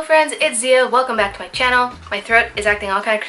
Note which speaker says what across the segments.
Speaker 1: friends, it's Ziya. Welcome back to my channel. My throat is acting all kinds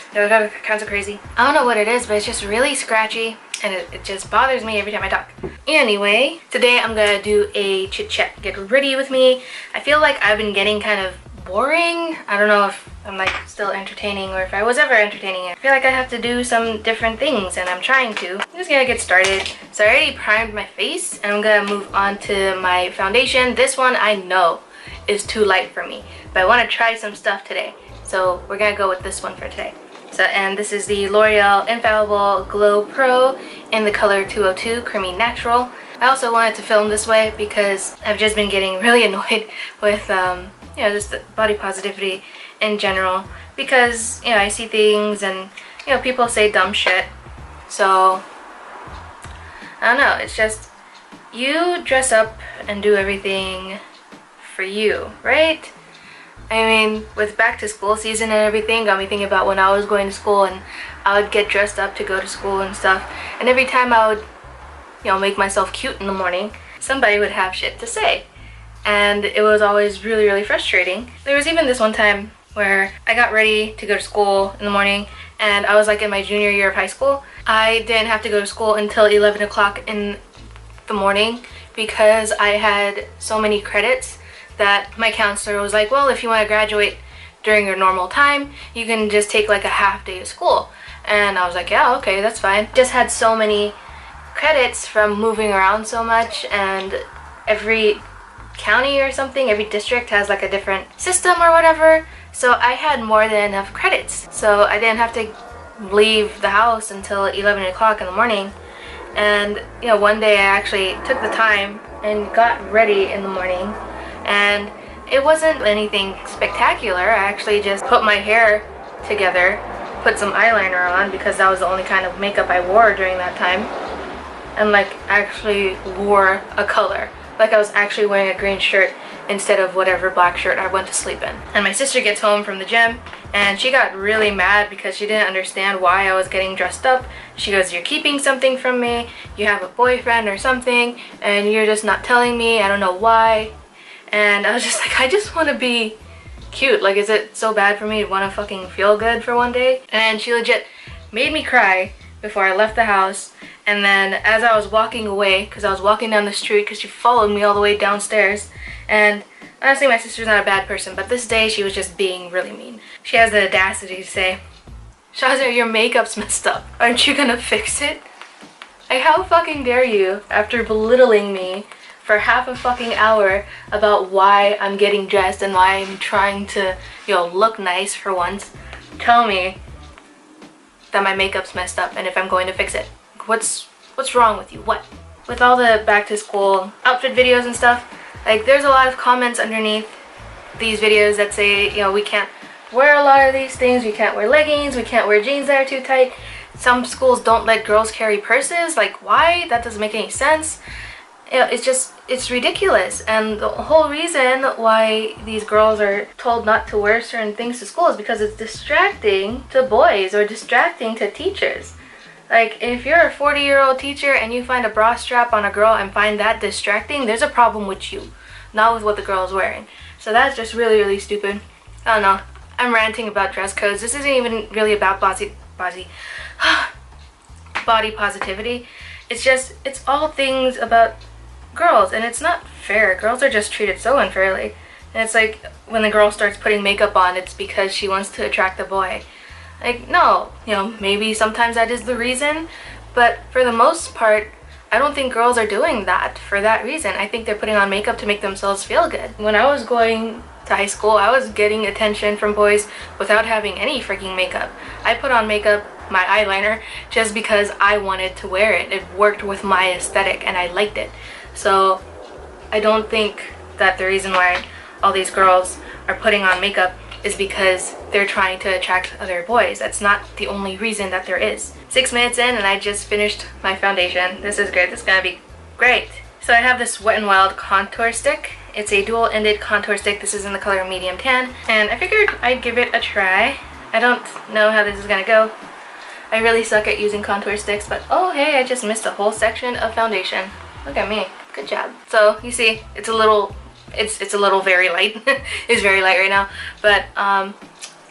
Speaker 1: of crazy. I don't know what it is, but it's just really scratchy and it just bothers me every time I talk. Anyway, today I'm gonna do a chit chat. Get ready with me. I feel like I've been getting kind of boring. I don't know if I'm like still entertaining or if I was ever entertaining. I feel like I have to do some different things and I'm trying to. I'm just gonna get started. So I already primed my face and I'm gonna move on to my foundation. This one I know is too light for me, but I want to try some stuff today. So we're gonna go with this one for today. So, and this is the L'Oreal Infallible Glow Pro in the color 202 Creamy Natural. I also wanted to film this way because I've just been getting really annoyed with you know, just the body positivity in general, because you know, I see things and you know, people say dumb shit. So I don't know, it's just you dress up and do everything for you, right? I mean, with back to school season and everything, got me thinking about when I was going to school and I would get dressed up to go to school and stuff, and every time I would, you know, make myself cute in the morning, somebody would have shit to say, and it was always really frustrating. There was even this one time where I got ready to go to school in the morning and I was like in my junior year of high school. I didn't have to go to school until 11 o'clock in the morning because I had so many credits that my counselor was like, well, if you want to graduate during your normal time, you can just take like a half day of school. And I was like, yeah, okay, that's fine. Just had so many credits from moving around so much, and every county or something, every district has like a different system or whatever. So I had more than enough credits. So I didn't have to leave the house until 11 o'clock in the morning. And you know, one day I actually took the time and got ready in the morning. And it wasn't anything spectacular. I actually just put my hair together, put some eyeliner on because that was the only kind of makeup I wore during that time, and like actually wore a color. Like I was actually wearing a green shirt instead of whatever black shirt I went to sleep in. And my sister gets home from the gym and she got really mad because she didn't understand why I was getting dressed up. She goes, you're keeping something from me, you have a boyfriend or something, and you're just not telling me, I don't know why. And I was just like, I just want to be cute. Like, is it so bad for me to want to fucking feel good for one day? And she legit made me cry before I left the house. And then as I was walking away, because I was walking down the street, because she followed me all the way downstairs. And honestly, my sister's not a bad person, but this day she was just being really mean. She has the audacity to say, Shazia, your makeup's messed up. Aren't you gonna fix it? Like, how fucking dare you, after belittling me for half a fucking hour about why I'm getting dressed and why I'm trying to, you know, look nice for once, tell me that my makeup's messed up and if I'm going to fix it. What's wrong with you? What? With all the back to school outfit videos and stuff, like there's a lot of comments underneath these videos that say, you know, we can't wear a lot of these things, we can't wear leggings, we can't wear jeans that are too tight. Some schools don't let girls carry purses. Like, why? That doesn't make any sense. It's ridiculous. And the whole reason why these girls are told not to wear certain things to school is because it's distracting to boys or distracting to teachers. Like, if you're a 40-year-old teacher and you find a bra strap on a girl and find that distracting, there's a problem with you, not with what the girl is wearing. So that's just really stupid. I don't know. I'm ranting about dress codes. This isn't even really about body positivity. It's all things about girls, and it's not fair. Girls are just treated so unfairly. And it's like when the girl starts putting makeup on, it's because she wants to attract the boy. Like, no, you know, maybe sometimes that is the reason, but for the most part, I don't think girls are doing that for that reason. I think they're putting on makeup to make themselves feel good. When I was going to high school, I was getting attention from boys without having any freaking makeup. I put on makeup, my eyeliner, just because I wanted to wear it. It worked with my aesthetic and I liked it. So I don't think that the reason why all these girls are putting on makeup is because they're trying to attract other boys. That's not the only reason that there is. 6 minutes in and I just finished my foundation. This is good. This is gonna be great. So I have this Wet n Wild contour stick. It's a dual-ended contour stick. This is in the color medium tan, and I figured I'd give it a try. I don't know how this is gonna go. I really suck at using contour sticks, but oh hey, I just missed a whole section of foundation. Look at me. Good job. So you see, it's a little It's a little very light. It's very light right now, but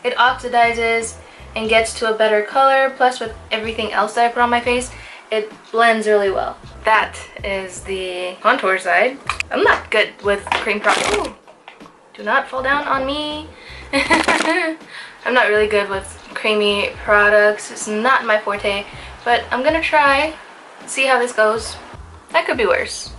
Speaker 1: it oxidizes and gets to a better color. Plus, with everything else that I put on my face, it blends really well. That is the contour side. I'm not good with cream products. Ooh, do not fall down on me. I'm not really good with creamy products. It's not my forte, but I'm gonna try, see how this goes. That could be worse.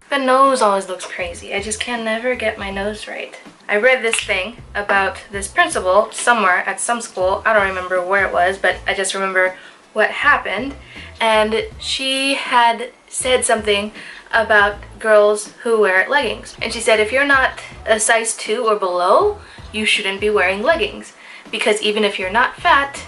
Speaker 1: The nose always looks crazy. I just can never get my nose right. I read this thing about this principal somewhere at some school. I don't remember where it was, but I just remember what happened. And she had said something about girls who wear leggings. And she said if you're not a size 2 or below, you shouldn't be wearing leggings. Because even if you're not fat,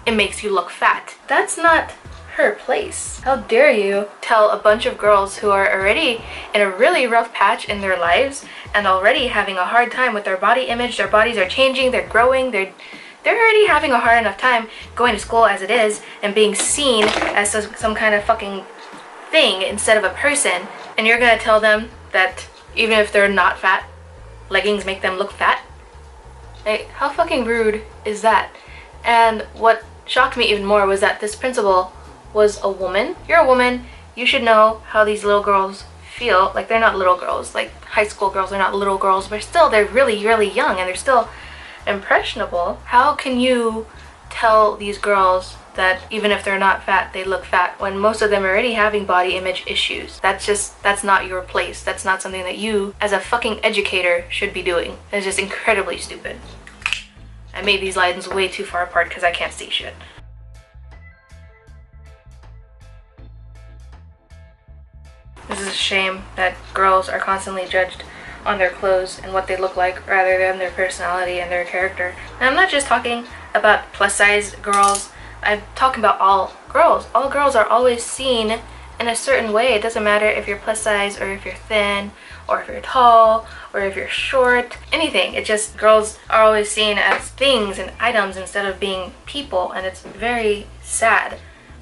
Speaker 1: it makes you look fat. That's not her place. How dare you tell a bunch of girls who are already in a really rough patch in their lives and already having a hard time with their body image. Their bodies are changing, they're growing, they're already having a hard enough time going to school as it is and being seen as some kind of fucking thing instead of a person, and you're gonna tell them that even if they're not fat, leggings make them look fat? Like, how fucking rude is that? And what shocked me even more was that this principal was a woman. You're a woman, you should know how these little girls feel. Like, they're not little girls, like high school girls are not little girls, but still they're really young and they're still impressionable. How can you tell these girls that even if they're not fat, they look fat, when most of them are already having body image issues? That's not your place. That's not something that you as a fucking educator should be doing. It's just incredibly stupid. I made these lines way too far apart because I can't see shit. This is a shame that girls are constantly judged on their clothes and what they look like rather than their personality and their character. And I'm not just talking about plus size girls, I'm talking about all girls. All girls are always seen in a certain way. It doesn't matter if you're plus size or if you're thin or if you're tall or if you're short, anything. It just, girls are always seen as things and items instead of being people, and it's very sad.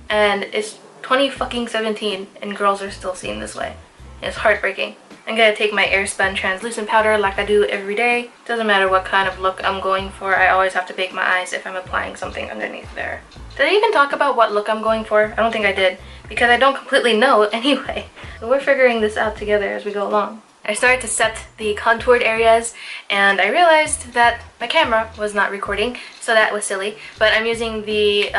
Speaker 1: And it's 2017 and girls are still seen this way. It's heartbreaking. I'm gonna take my Airspun translucent powder like I do every day. Doesn't matter what kind of look I'm going for, I always have to bake my eyes if I'm applying something underneath there. Did I even talk about what look I'm going for? I don't think I did, because I don't completely know anyway. So we're figuring this out together as we go along. I started to set the contoured areas and I realized that my camera was not recording, so that was silly. But I'm using the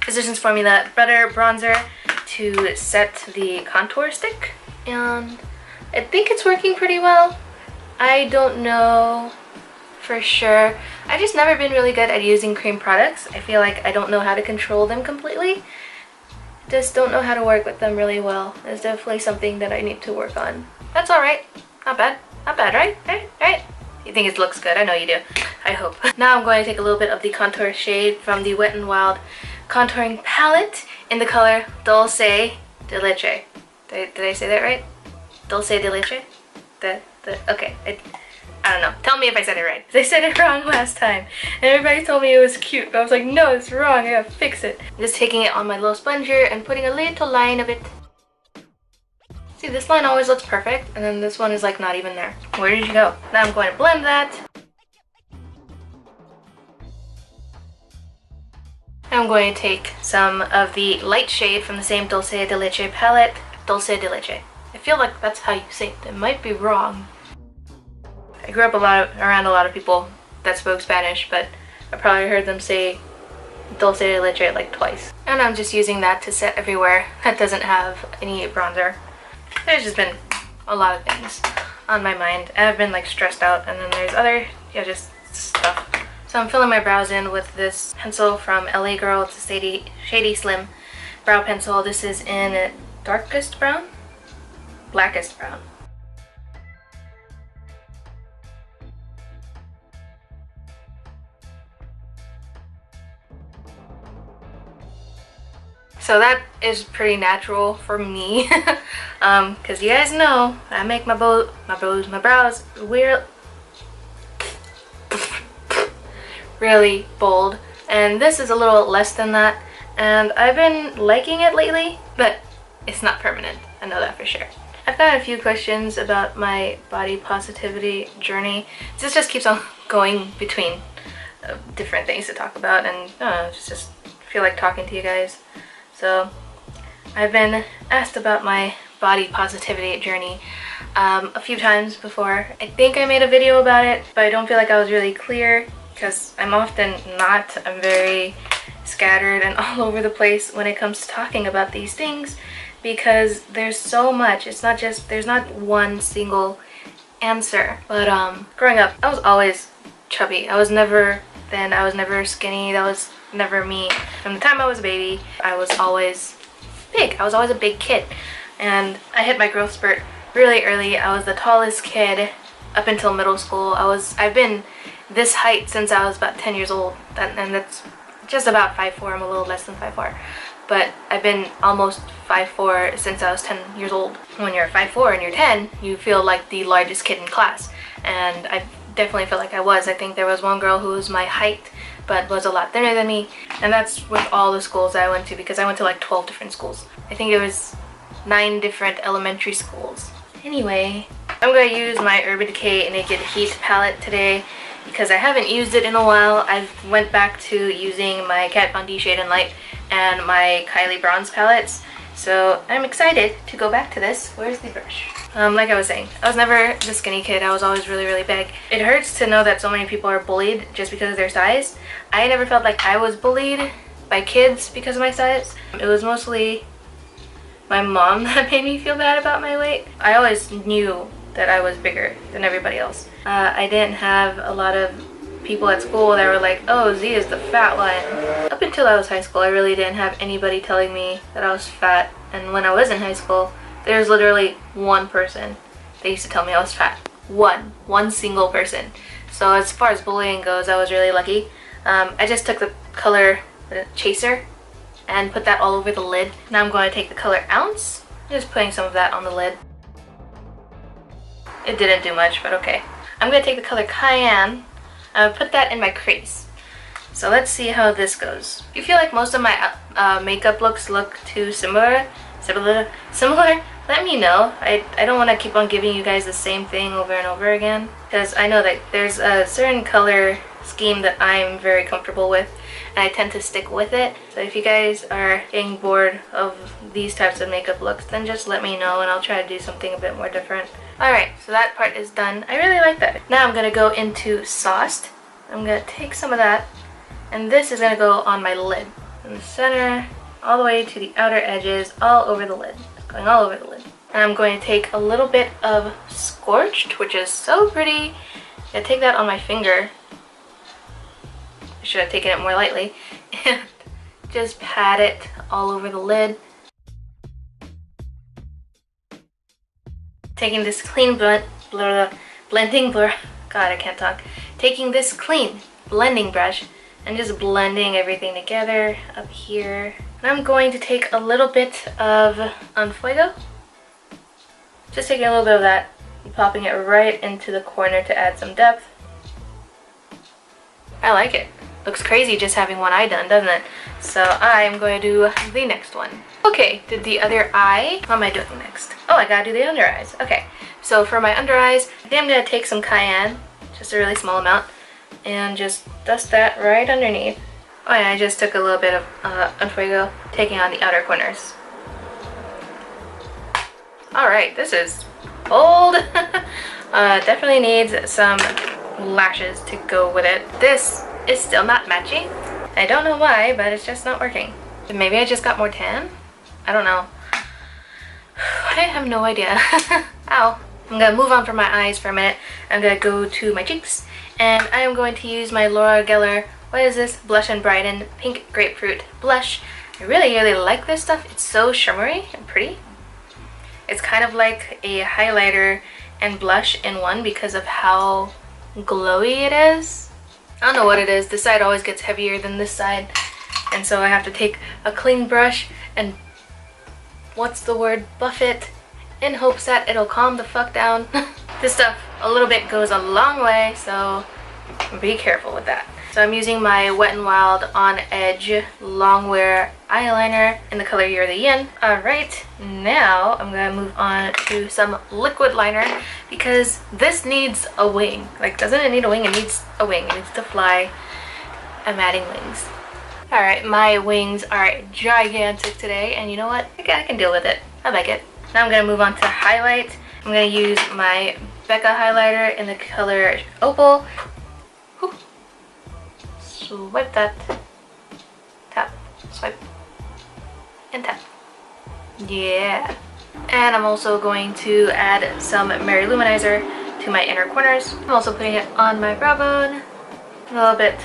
Speaker 1: Physicians Formula Butter Bronzer to set the contour stick, and I think it's working pretty well. I don't know for sure. I've just never been really good at using cream products. I feel like I don't know how to control them completely. Just don't know how to work with them really well. It's definitely something that I need to work on. That's alright. Not bad. Not bad, right? Right? You think it looks good? I know you do. I hope. Now I'm going to take a little bit of the contour shade from the Wet n Wild contouring palette in the color Dulce de Leche. Did I say that right? Dulce de Leche? Okay. I don't know. Tell me if I said it right. I said it wrong last time. And everybody told me it was cute. But I was like, no, it's wrong. I gotta fix it. I'm just taking it on my little sponger and putting a little line of it. See, this line always looks perfect. And then this one is like not even there. Where did you go? Now I'm going to blend that. I'm going to take some of the light shade from the same Dulce de Leche palette. Dulce de Leche. I feel like that's how you say it. It might be wrong. I grew up around a lot of people that spoke Spanish, but I probably heard them say Dulce de Leche like twice. And I'm just using that to set everywhere that doesn't have any bronzer. There's just been a lot of things on my mind. I've been like stressed out, and then there's other, just stuff. So I'm filling my brows in with this pencil from LA Girl. It's a Shady Slim brow pencil. This is in darkest brown? Blackest brown. So that is pretty natural for me, because you guys know I make my brows really bold, and this is a little less than that, and I've been liking it lately, but it's not permanent. I know that for sure. I've gotten a few questions about my body positivity journey. This just keeps on going between different things to talk about, and I don't know, just feel like talking to you guys. So I've been asked about my body positivity journey a few times before. I think I made a video about it, but I don't feel like I was really clear because I'm often not. I'm very scattered and all over the place when it comes to talking about these things because there's so much. It's not just, there's not one single answer. But growing up, I was always chubby. I was never thin. I was never skinny. That was never me. From the time I was a baby, I was always big. I was always a big kid. And I hit my growth spurt really early. I was the tallest kid up until middle school. I've been this height since I was about 10 years old. And that's just about 5'4". I'm a little less than 5'4". But I've been almost 5'4" since I was 10 years old. When you're 5'4" and you're 10, you feel like the largest kid in class. And I definitely feel like I was. I think there was one girl who was my height but was a lot thinner than me. And that's with all the schools I went to, because I went to like 12 different schools. I think it was 9 different elementary schools. Anyway, I'm going to use my Urban Decay Naked Heat palette today because I haven't used it in a while. I went back to using my Kat Von D Shade and Light and my Kylie Bronze palettes. So I'm excited to go back to this. Where's the brush? Like I was saying, I was never the skinny kid. I was always really, really big. It hurts to know that so many people are bullied just because of their size. I never felt like I was bullied by kids because of my size. It was mostly my mom that made me feel bad about my weight. I always knew that I was bigger than everybody else. I didn't have a lot of people at school that were like, oh, Z is the fat one. Up until I was high school, I really didn't have anybody telling me that I was fat. And when I was in high school, there was literally one person that used to tell me I was fat. One single person. So as far as bullying goes, I was really lucky. I just took the color Chaser and put that all over the lid. Now I'm going to take the color Ounce. I'm just putting some of that on the lid. It didn't do much, but okay. I'm going to take the color Cayenne and put that in my crease. So let's see how this goes. If you feel like most of my makeup looks look too similar, let me know. I don't want to keep on giving you guys the same thing over and over again, because I know that there's a certain color scheme that I'm very comfortable with and I tend to stick with it. So if you guys are getting bored of these types of makeup looks, then just let me know and I'll try to do something a bit more different. Alright, so that part is done. I really like that. Now I'm going to go into Sauced. I'm going to take some of that, and this is going to go on my lid. From the center, all the way to the outer edges, all over the lid. Going all over the lid. And I'm going to take a little bit of Scorched, which is so pretty. I'm going to take that on my finger. I should have taken it more lightly. And just pat it all over the lid. Taking this clean blending brush, God, I can't talk. Taking this clean blending brush and just blending everything together up here. And I'm going to take a little bit of Fuego. Just taking a little bit of that and popping it right into the corner to add some depth. I like it. Looks crazy just having one eye done, doesn't it? So I'm going to do the next one. Okay, did the other eye. What am I doing next? Oh, I gotta do the under eyes. Okay, so for my under eyes, I think I'm gonna take some Cayenne, just a really small amount, and just dust that right underneath. Oh yeah, I just took a little bit of Fuego, taking on the outer corners. Alright, this is bold. Definitely needs some lashes to go with it. This is still not matching. I don't know why, but it's just not working. Maybe I just got more tan? I don't know. I have no idea. Ow. I'm gonna move on from my eyes for a minute. I'm gonna go to my cheeks, and I am going to use my Laura Geller, what is this? Blush and Brighten Pink Grapefruit Blush. I really, really like this stuff. It's so shimmery and pretty. It's kind of like a highlighter and blush in one because of how glowy it is. I don't know what it is. This side always gets heavier than this side, and so I have to take a clean brush and buff it in hopes that it'll calm the fuck down. This stuff a little bit goes a long way, so be careful with that. So I'm using my Wet n Wild On Edge Longwear eyeliner in the color You're the Yin. Alright, now I'm gonna move on to some liquid liner because this needs a wing. Like, doesn't it need a wing? It needs a wing. It needs to fly. I'm adding wings. Alright, my wings are gigantic today, and you know what? I can deal with it. I like it. Now I'm gonna move on to highlight. I'm gonna use my Becca highlighter in the color Opal. Whew. Swipe that. Tap. Swipe. And tap. Yeah. And I'm also going to add some Mary Luminizer to my inner corners. I'm also putting it on my brow bone. A little bit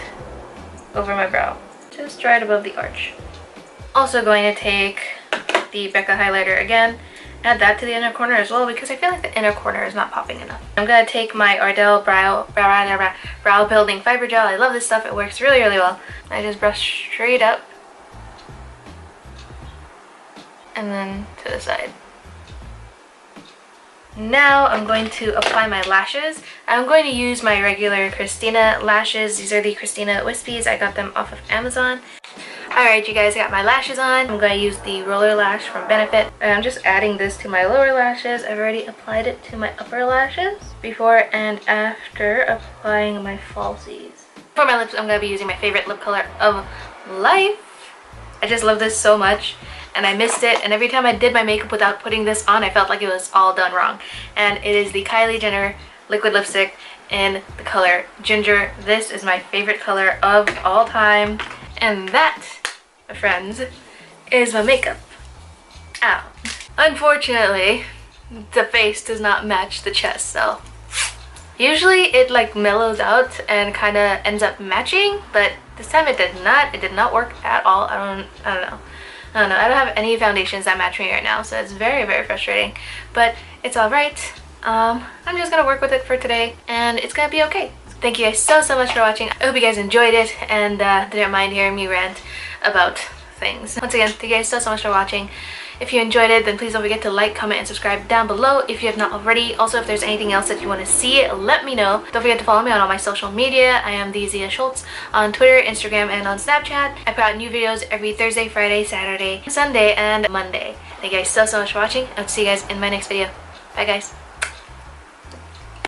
Speaker 1: over my brow. Just right above the arch. Also going to take the Becca highlighter again. Add that to the inner corner as well because I feel like the inner corner is not popping enough. I'm going to take my Ardell brow building fiber gel. I love this stuff. It works really, really well. I just brush straight up. And then to the side. Now I'm going to apply my lashes. I'm going to use my regular Christina lashes. These are the Christina Wispies. I got them off of Amazon. Alright, you guys, I got my lashes on. I'm going to use the roller lash from Benefit. And I'm just adding this to my lower lashes. I've already applied it to my upper lashes before and after applying my falsies. For my lips, I'm going to be using my favorite lip color of life. I just love this so much. And I missed it, and every time I did my makeup without putting this on, I felt like it was all done wrong. And it is the Kylie Jenner liquid lipstick in the color Ginger. This is my favorite color of all time. And that, my friends, is my makeup. Ow. Unfortunately, the face does not match the chest, so usually it like mellows out and kind of ends up matching, but this time it did not. It did not work at all. I don't know. I don't have any foundations that match me right now, so it's very, very frustrating. But it's alright. I'm just gonna work with it for today, and it's gonna be okay. Thank you guys so much for watching. I hope you guys enjoyed it and didn't mind hearing me rant about things. Once again, thank you guys so much for watching. If you enjoyed it, then please don't forget to like, comment, and subscribe down below if you have not already. Also, if there's anything else that you want to see, let me know. Don't forget to follow me on all my social media. I am the Ziya Scholz on Twitter, Instagram, and on Snapchat. I put out new videos every Thursday, Friday, Saturday, Sunday, and Monday. Thank you guys so much for watching. I'll see you guys in my next video. Bye, guys.